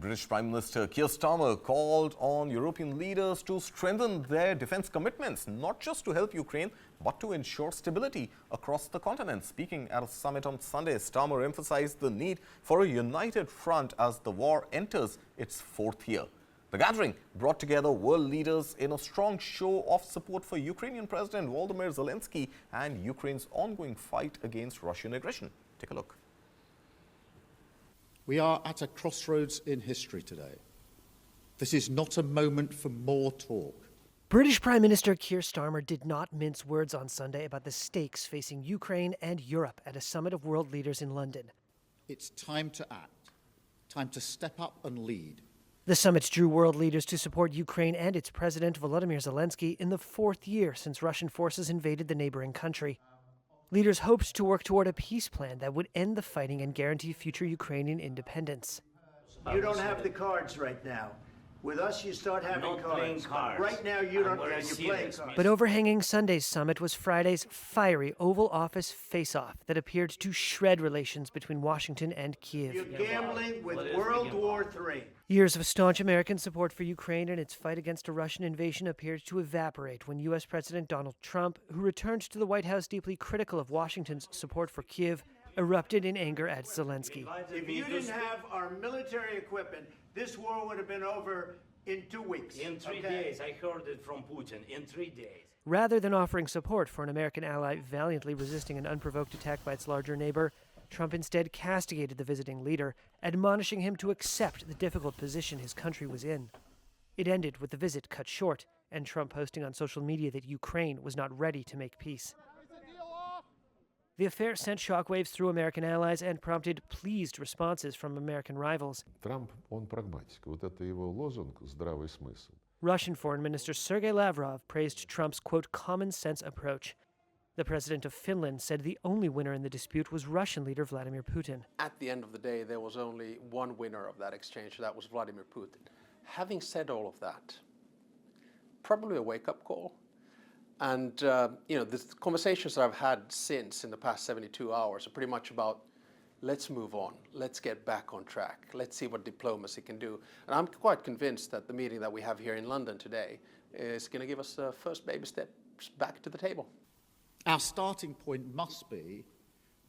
British Prime Minister Keir Starmer called on European leaders to strengthen their defence commitments, not just to help Ukraine, but to ensure stability across the continent. Speaking at a summit on Sunday, Starmer emphasised the need for a united front as the war enters its fourth year. The gathering brought together world leaders in a strong show of support for Ukrainian President Volodymyr Zelensky and Ukraine's ongoing fight against Russian aggression. Take a look. We are at a crossroads in history today. This is not a moment for more talk. British Prime Minister Keir Starmer did not mince words on Sunday about the stakes facing Ukraine and Europe at a summit of world leaders in London. It's time to act, time to step up and lead. The summit drew world leaders to support Ukraine and its president, Volodymyr Zelensky, in the fourth year since Russian forces invaded the neighboring country. Leaders hoped to work toward a peace plan that would end the fighting and guarantee future Ukrainian independence. You don't have the cards right now. With us, you start having not playing cards. Right now, you don't. Yeah, you're playing cards. But overhanging Sunday's summit was Friday's fiery Oval Office face-off that appeared to shred relations between Washington and Kyiv. You're gambling with World War III. Years of staunch American support for Ukraine and its fight against a Russian invasion appeared to evaporate when U.S. President Donald Trump, who returned to the White House deeply critical of Washington's support for Kyiv, erupted in anger at Zelensky. If you didn't have our military equipment, this war would have been over in 2 weeks. In 3 days, I heard it from Putin, in 3 days. Rather than offering support for an American ally valiantly resisting an unprovoked attack by its larger neighbor, Trump instead castigated the visiting leader, admonishing him to accept the difficult position his country was in. It ended with the visit cut short, and Trump posting on social media that Ukraine was not ready to make peace. The affair sent shockwaves through American allies and prompted pleased responses from American rivals. Трамп, он прагматик. Вот это его лозунг «здравый смысл». Russian Foreign Minister Sergei Lavrov praised Trump's, quote, common-sense approach. The president of Finland said the only winner in the dispute was Russian leader Vladimir Putin. At the end of the day, there was only one winner of that exchange, that was Vladimir Putin. Having said all of that, probably a wake-up call. And, the conversations that I've had since in the past 72 hours are pretty much about, let's move on, let's get back on track, let's see what diplomacy can do. And I'm quite convinced that the meeting that we have here in London today is going to give us the first baby steps back to the table. Our starting point must be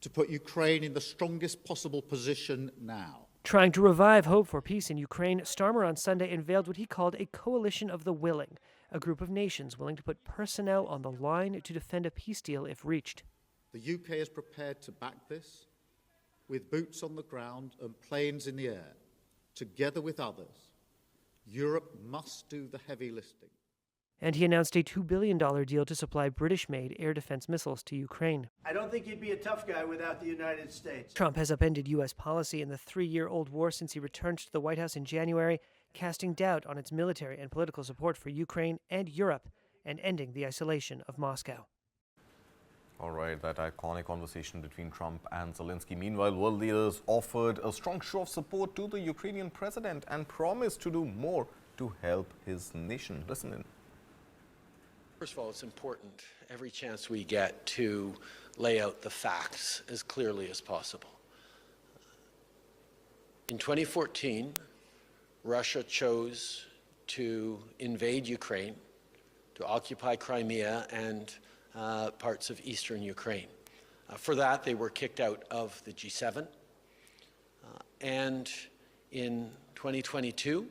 to put Ukraine in the strongest possible position now. Trying to revive hope for peace in Ukraine, Starmer on Sunday unveiled what he called a coalition of the willing, a group of nations willing to put personnel on the line to defend a peace deal if reached. The UK is prepared to back this with boots on the ground and planes in the air. Together with others, Europe must do the heavy lifting. And he announced a $2 billion deal to supply British-made air defense missiles to Ukraine. I don't think you'd be a tough guy without the United States. Trump has upended U.S. policy in the 3-year-old war since he returned to the White House in January, casting doubt on its military and political support for Ukraine and Europe, and ending the isolation of Moscow. All right, that iconic conversation between Trump and Zelensky. Meanwhile, world leaders offered a strong show of support to the Ukrainian president and promised to do more to help his nation. Listen in. First of all, it's important every chance we get to lay out the facts as clearly as possible. In 2014, Russia chose to invade Ukraine, to occupy Crimea and parts of eastern Ukraine. For that, they were kicked out of the G7. And in 2022,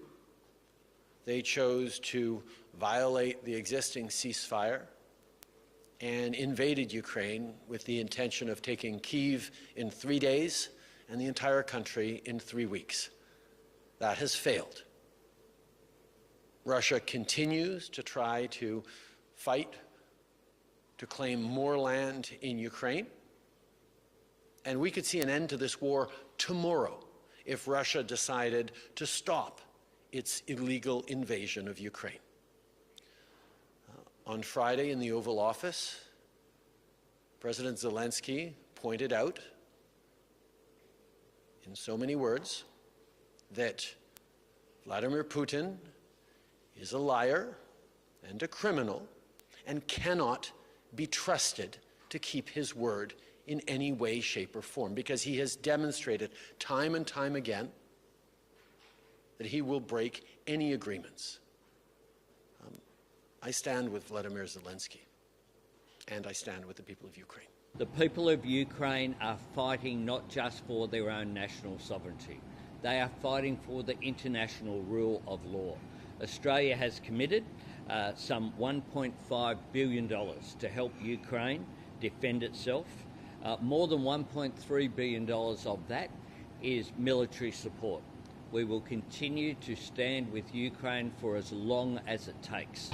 they chose to violate the existing ceasefire and invaded Ukraine with the intention of taking Kyiv in 3 days and the entire country in 3 weeks. That has failed. Russia continues to try to fight to claim more land in Ukraine, and we could see an end to this war tomorrow if Russia decided to stop its illegal invasion of Ukraine. On Friday in the Oval Office, President Zelensky pointed out, in so many words, that Vladimir Putin is a liar and a criminal and cannot be trusted to keep his word in any way, shape, or form, because he has demonstrated time and time again that he will break any agreements. I stand with Volodymyr Zelensky, and I stand with the people of Ukraine. The people of Ukraine are fighting not just for their own national sovereignty. They are fighting for the international rule of law. Australia has committed some $1.5 billion to help Ukraine defend itself. More than $1.3 billion of that is military support. We will continue to stand with Ukraine for as long as it takes.